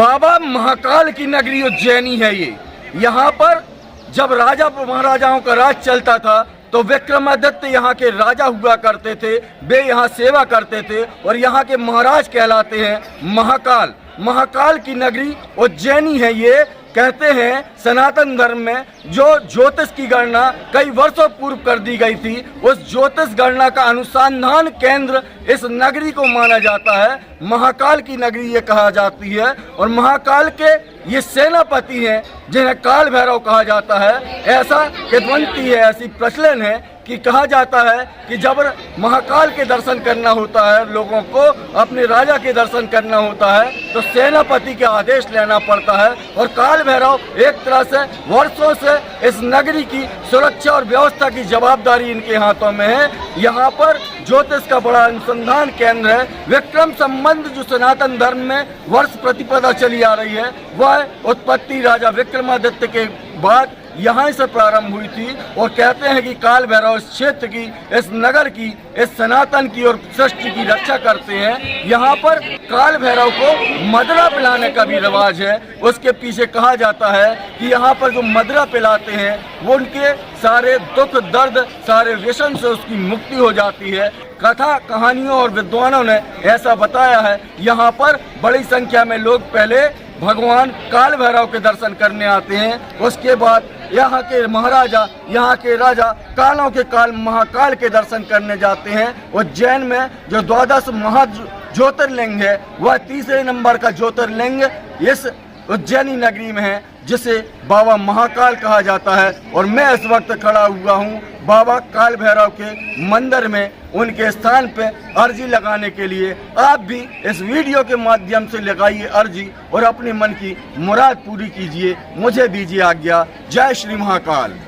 बाबा महाकाल की नगरी उज्जैनी है ये। यहाँ पर जब राजा महाराजाओं का राज चलता था तो विक्रमादित्य यहाँ के राजा हुआ करते थे, वे यहाँ सेवा करते थे और यहाँ के महाराज कहलाते हैं महाकाल। महाकाल की नगरी उज्जैनी है ये। कहते हैं सनातन धर्म में जो ज्योतिष की गणना कई वर्षों पूर्व कर दी गई थी, उस ज्योतिष गणना का अनुसंधान केंद्र इस नगरी को माना जाता है। महाकाल की नगरी ये कहा जाती है और महाकाल के ये सेनापति हैं जिन्हें काल भैरव कहा जाता है। ऐसा किंवदंती है, ऐसी प्रचलन है कि कहा जाता है कि जब महाकाल के दर्शन करना होता है, लोगों को अपने राजा के दर्शन करना होता है, तो सेनापति के आदेश लेना पड़ता है। और काल भैरव एक तरह से वर्षों से इस नगरी की सुरक्षा और व्यवस्था की जवाबदारी इनके हाथों में है। यहाँ पर ज्योतिष का बड़ा अनुसंधान केंद्र है। विक्रम संबंध जो सनातन धर्म में वर्ष प्रतिपदा चली आ रही है, वह उत्पत्ति राजा विक्रमादित्य के बाद यहाँ से प्रारंभ हुई थी। और कहते हैं कि काल भैरव इस क्षेत्र की, इस नगर की, इस सनातन की और सृष्टि की रक्षा करते हैं। यहाँ पर काल भैरव को मदरा पिलाने का भी रिवाज है। उसके पीछे कहा जाता है कि यहाँ पर जो मदरा पिलाते हैं वो उनके सारे दुख दर्द, सारे व्यसन से उसकी मुक्ति हो जाती है। कथा कहानियों और विद्वानों ने ऐसा बताया है। यहाँ पर बड़ी संख्या में लोग पहले भगवान काल भैरव के दर्शन करने आते हैं, उसके बाद यहाँ के महाराजा, यहाँ के राजा कालों के काल महाकाल के दर्शन करने जाते हैं। उज्जैन में जो 12 महा ज्योतिर्लिंग है, वह तीसरे नंबर का ज्योतिर्लिंग इस उज्जैनी नगरी में है, जिसे बाबा महाकाल कहा जाता है। और मैं इस वक्त खड़ा हुआ हूँ बाबा काल भैरव के मंदिर में, उनके स्थान पे अर्जी लगाने के लिए। आप भी इस वीडियो के माध्यम से लगाइए अर्जी और अपने मन की मुराद पूरी कीजिए। मुझे दीजिए आज्ञा। जय श्री महाकाल।